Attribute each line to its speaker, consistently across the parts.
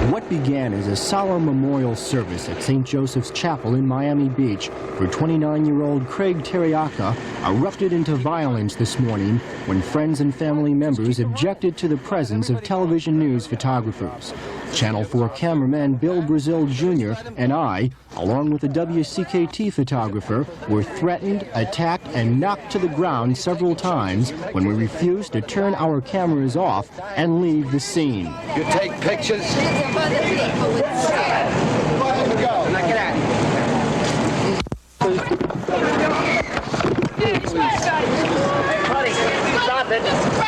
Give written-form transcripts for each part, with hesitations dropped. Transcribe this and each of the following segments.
Speaker 1: What began as a solemn memorial service at St. Joseph's Chapel in Miami Beach for 29-year-old Craig Teriaca erupted into violence this morning when friends and family members objected to the presence of television news photographers. Channel 4 cameraman Bill Brazil Jr. and I, along with a WCKT photographer, were threatened, attacked, and knocked to the ground several times when we refused to turn our cameras off and leave the scene.
Speaker 2: You take pictures?
Speaker 3: Stop it.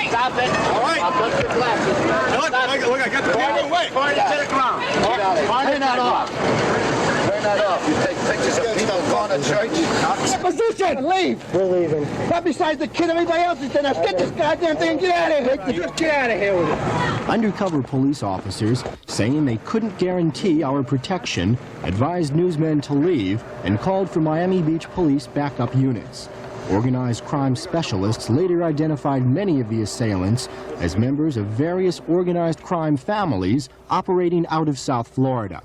Speaker 3: Stop it. All right. I'll put your glasses.
Speaker 2: Look, I got the camera away.
Speaker 3: Point it to the ground. Turn that off.
Speaker 2: Turn that off. You take pictures of people going to church.
Speaker 4: Position! Leave!
Speaker 1: We're leaving.
Speaker 4: Not besides the kid, everybody else is done. Now get this goddamn thing and get out of here. Just get out of here with it.
Speaker 1: Undercover police officers, saying they couldn't guarantee our protection, advised newsmen to leave and called for Miami Beach police backup units. Organized crime specialists later identified many of the assailants as members of various organized crime families operating out of South Florida.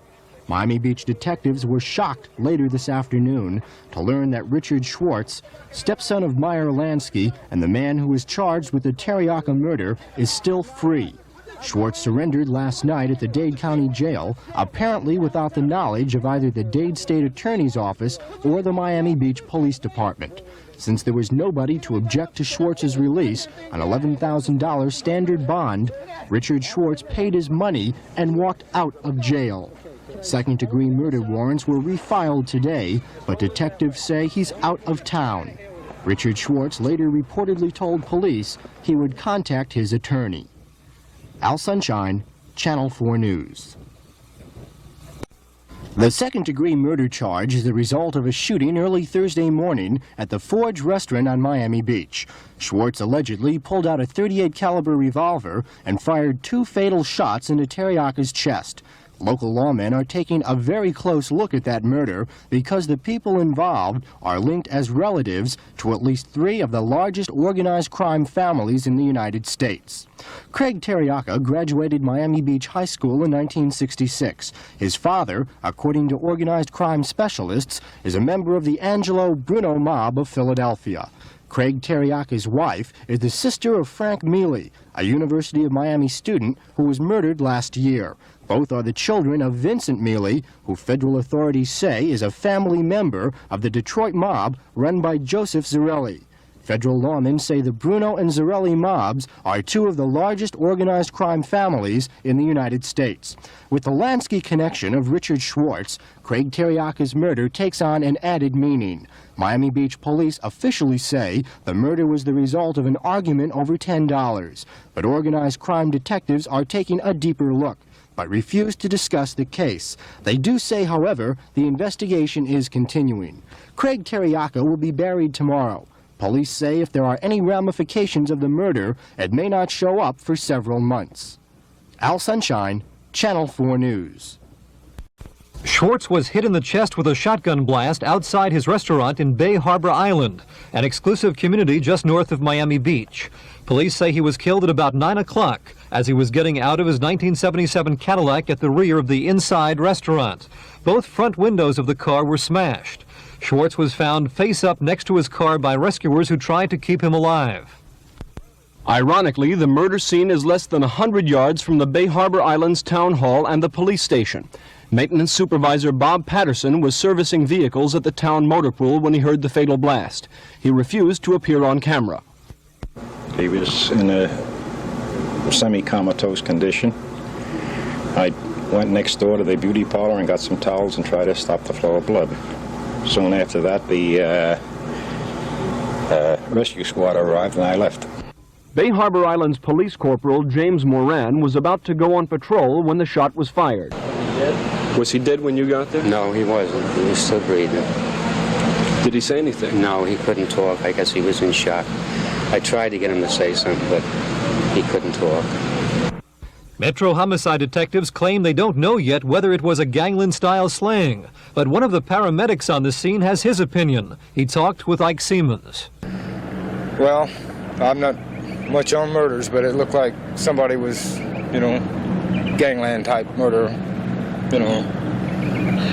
Speaker 1: Miami Beach detectives were shocked later this afternoon to learn that Richard Schwartz, stepson of Meyer Lansky and the man who was charged with the Teriaca murder, is still free. Schwartz surrendered last night at the Dade County Jail, apparently without the knowledge of either the Dade State Attorney's Office or the Miami Beach Police Department. Since there was nobody to object to Schwartz's release, an $11,000 standard bond, Richard Schwartz paid his money and walked out of jail. Second-degree murder warrants were refiled today, but detectives say he's out of town. Richard Schwartz later reportedly told police he would contact his attorney. Al Sunshine, Channel 4 News. The second-degree murder charge is the result of a shooting early Thursday morning at the Forge restaurant on Miami Beach. Schwartz allegedly pulled out a .38 caliber revolver and fired 2 fatal shots into Teriaca's chest. Local lawmen are taking a very close look at that murder because the people involved are linked as relatives to at least 3 of the largest organized crime families in the United States. Craig Teriaca graduated Miami Beach High School in 1966. His father, according to organized crime specialists, is a member of the Angelo Bruno mob of Philadelphia. Craig Teriaca's wife is the sister of Frank Meli, a University of Miami student who was murdered last year. Both are the children of Vincent Meli, who federal authorities say is a family member of the Detroit mob run by Joseph Zarelli. Federal lawmen say the Bruno and Zarelli mobs are 2 of the largest organized crime families in the United States. With the Lansky connection of Richard Schwartz, Craig Teriaca's murder takes on an added meaning. Miami Beach police officially say the murder was the result of an argument over $10, but organized crime detectives are taking a deeper look, but refuse to discuss the case. They do say, however, the investigation is continuing. Craig Teriaca will be buried tomorrow. Police say if there are any ramifications of the murder, it may not show up for several months. Al Sunshine, Channel 4 News.
Speaker 5: Schwartz was hit in the chest with a shotgun blast outside his restaurant in Bay Harbor Island, an exclusive community just north of Miami Beach. Police say he was killed at about 9 o'clock as he was getting out of his 1977 Cadillac at the rear of the inside restaurant. Both front windows of the car were smashed. Schwartz was found face up next to his car by rescuers who tried to keep him alive.
Speaker 6: Ironically, the murder scene is less than 100 yards from the Bay Harbor Islands Town Hall and the police station. Maintenance supervisor Bob Patterson was servicing vehicles at the town motor pool when he heard the fatal blast. He refused to appear on camera.
Speaker 7: He was in a semi-comatose condition. I went next door to the beauty parlor and got some towels and tried to stop the flow of blood. Soon after that, the rescue squad arrived and I left.
Speaker 6: Bay Harbor Islands Police Corporal James Moran was about to go on patrol when the shot was fired.
Speaker 8: Was he dead when you got there?
Speaker 9: No, he wasn't. He was still breathing.
Speaker 8: Did he say anything?
Speaker 9: No, he couldn't talk. I guess he was in shock. I tried to get him to say something, but he couldn't talk.
Speaker 5: Metro homicide detectives claim they don't know yet whether it was a gangland-style slaying, but one of the paramedics on the scene has his opinion. He talked with Ike Siemens.
Speaker 10: Well, I'm not much on murders, but it looked like somebody was, gangland type murder, you know.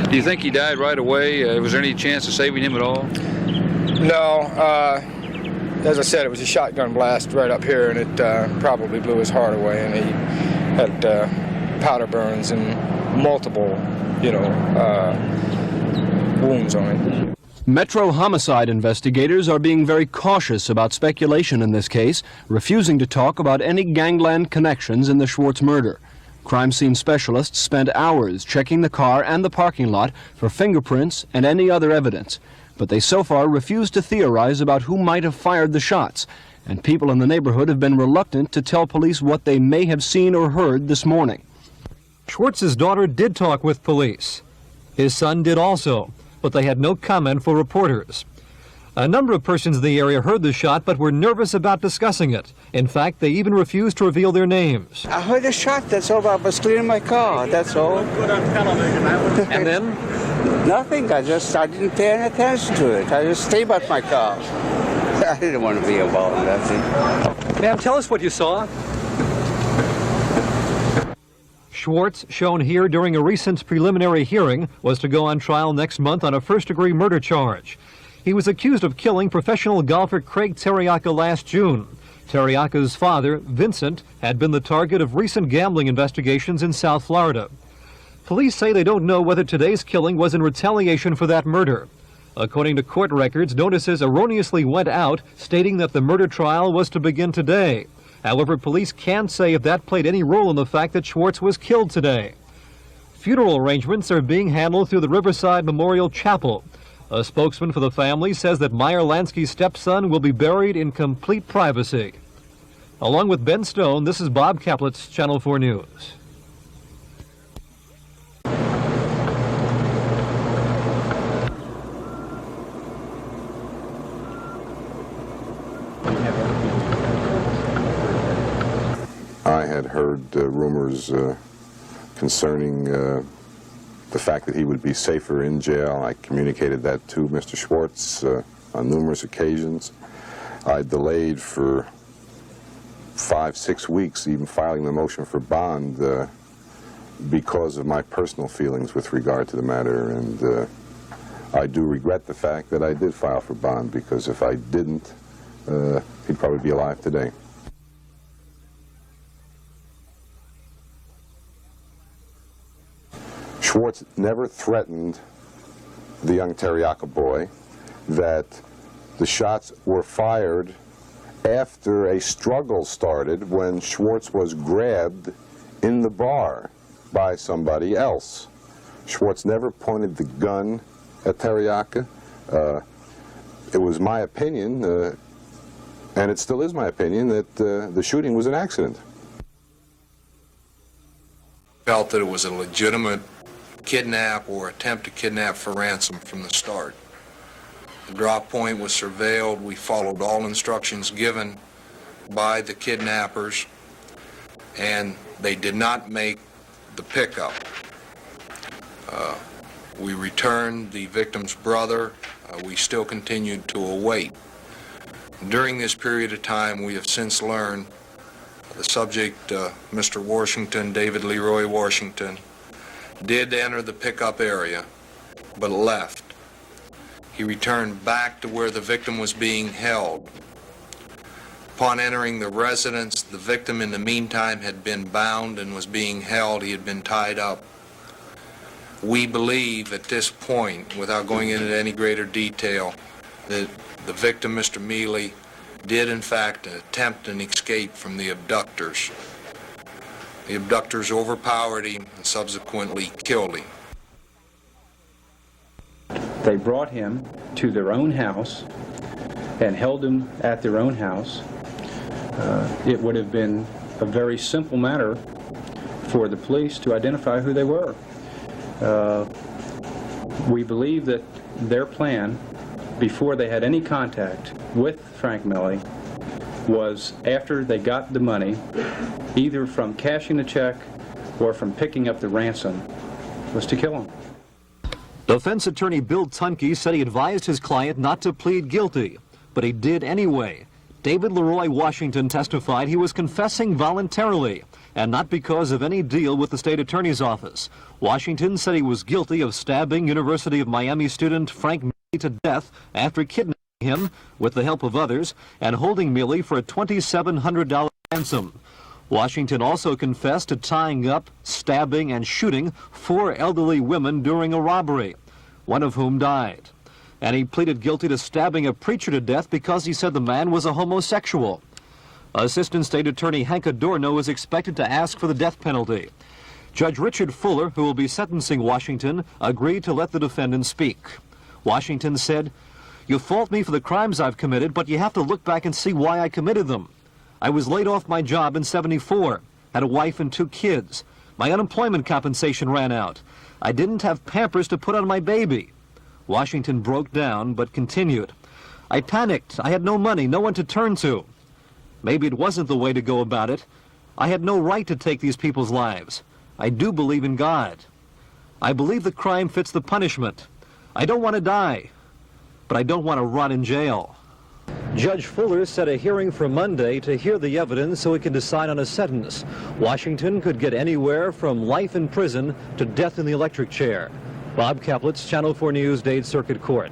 Speaker 11: Do you think he died right away? Was there any chance of saving him at all?
Speaker 10: No. As I said, it was a shotgun blast right up here, and it probably blew his heart away, and he had powder burns and multiple, wounds on it.
Speaker 6: Metro homicide investigators are being very cautious about speculation in this case, refusing to talk about any gangland connections in the Schwartz murder. Crime scene specialists spent hours checking the car and the parking lot for fingerprints and any other evidence, but they so far refuse to theorize about who might have fired the shots, and people in the neighborhood have been reluctant to tell police what they may have seen or heard this morning.
Speaker 5: Schwartz's daughter did talk with police. His son did also, but they had no comment for reporters. A number of persons in the area heard the shot but were nervous about discussing it. In fact, they even refused to reveal their names.
Speaker 4: I heard a shot, that's all. I was cleaning my car, that's all.
Speaker 5: And then?
Speaker 4: Nothing, I didn't pay any attention to it. I just stayed by my car. I didn't want to be involved in that thing.
Speaker 5: Ma'am, tell us what you saw. Schwartz, shown here during a recent preliminary hearing, was to go on trial next month on a first-degree murder charge. He was accused of killing professional golfer Craig Teriaca last June. Teriaca's father, Vincent, had been the target of recent gambling investigations in South Florida. Police say they don't know whether today's killing was in retaliation for that murder. According to court records, notices erroneously went out stating that the murder trial was to begin today. However, police can't say if that played any role in the fact that Schwartz was killed today. Funeral arrangements are being handled through the Riverside Memorial Chapel. A spokesman for the family says that Meyer Lansky's stepson will be buried in complete privacy. Along with Ben Stone, this is Bob Kaplitz, Channel 4 News.
Speaker 12: I had heard rumors concerning the fact that he would be safer in jail. I communicated that to Mr. Schwartz on numerous occasions. I delayed for 5-6 weeks even filing the motion for bond because of my personal feelings with regard to the matter, and I do regret the fact that I did file for bond, because if I didn't, he'd probably be alive today. Schwartz never threatened the young Teriaca boy. That the shots were fired after a struggle started when Schwartz was grabbed in the bar by somebody else. Schwartz never pointed the gun at Teriaca. It was my opinion, and it still is my opinion, that the shooting was an accident.
Speaker 13: Felt that it was a legitimate kidnap or attempt to kidnap for ransom from the start. The drop point was surveilled. We followed all instructions given by the kidnappers, and they did not make the pickup. We returned the victim's brother. We still continued to await. During this period of time, we have since learned the subject, Mr. Washington, David Leroy Washington, did enter the pickup area, but left. He returned back to where the victim was being held. Upon entering the residence, the victim in the meantime had been bound and was being held. He had been tied up. We believe at this point, without going into any greater detail, that the victim, Mr. Meli, did in fact attempt an escape from the abductors. The abductors overpowered him and subsequently killed him.
Speaker 14: They brought him to their own house and held him at their own house. It would have been a very simple matter for the police to identify who they were. We believe that their plan, before they had any contact with Frank Meli, was after they got the money, either from cashing the check or from picking up the ransom, was to kill him.
Speaker 5: Defense attorney Bill Tunke said he advised his client not to plead guilty, but he did anyway. David Leroy Washington testified he was confessing voluntarily and not because of any deal with the state attorney's office. Washington said he was guilty of stabbing University of Miami student Frank Meli to death after kidnapping him with the help of others and holding Meli for a $2,700 ransom. Washington also confessed to tying up, stabbing, and shooting 4 elderly women during a robbery, one of whom died. And he pleaded guilty to stabbing a preacher to death because he said the man was a homosexual. Assistant State Attorney Hank Adorno is expected to ask for the death penalty. Judge Richard Fuller, who will be sentencing Washington, agreed to let the defendant speak. Washington said, "You fault me for the crimes I've committed, but you have to look back and see why I committed them. I was laid off my job in '74, had a wife and 2 kids. My unemployment compensation ran out. I didn't have Pampers to put on my baby." Washington broke down, but continued. "I panicked. I had no money, no one to turn to. Maybe it wasn't the way to go about it. I had no right to take these people's lives. I do believe in God. I believe the crime fits the punishment. I don't want to die, but I don't want to rot in jail." Judge Fuller set a hearing for Monday to hear the evidence so he can decide on a sentence. Washington could get anywhere from life in prison to death in the electric chair. Bob Kaplitz, Channel 4 News, Dade Circuit Court.